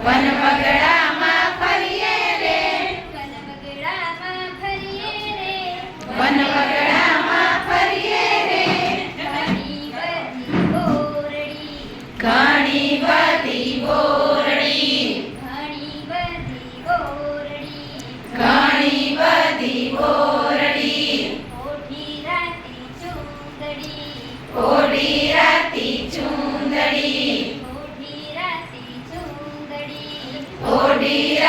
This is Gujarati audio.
વનવગડામાં ફરીએ રે, વનવગડામાં ફરીએ રે, વનવગડામાં ફરીએ રે, ઘણી બધી બોરડી, ઘણી બધી બોરડી, ઘણી બધી બોરડી, ઘણી બધી બોરડી, ઓઢી રાતી ચૂંદડી, ઓઢી રાતી ચૂંદડી, ઓઢી રાતી ચૂંદડી, ઓઢી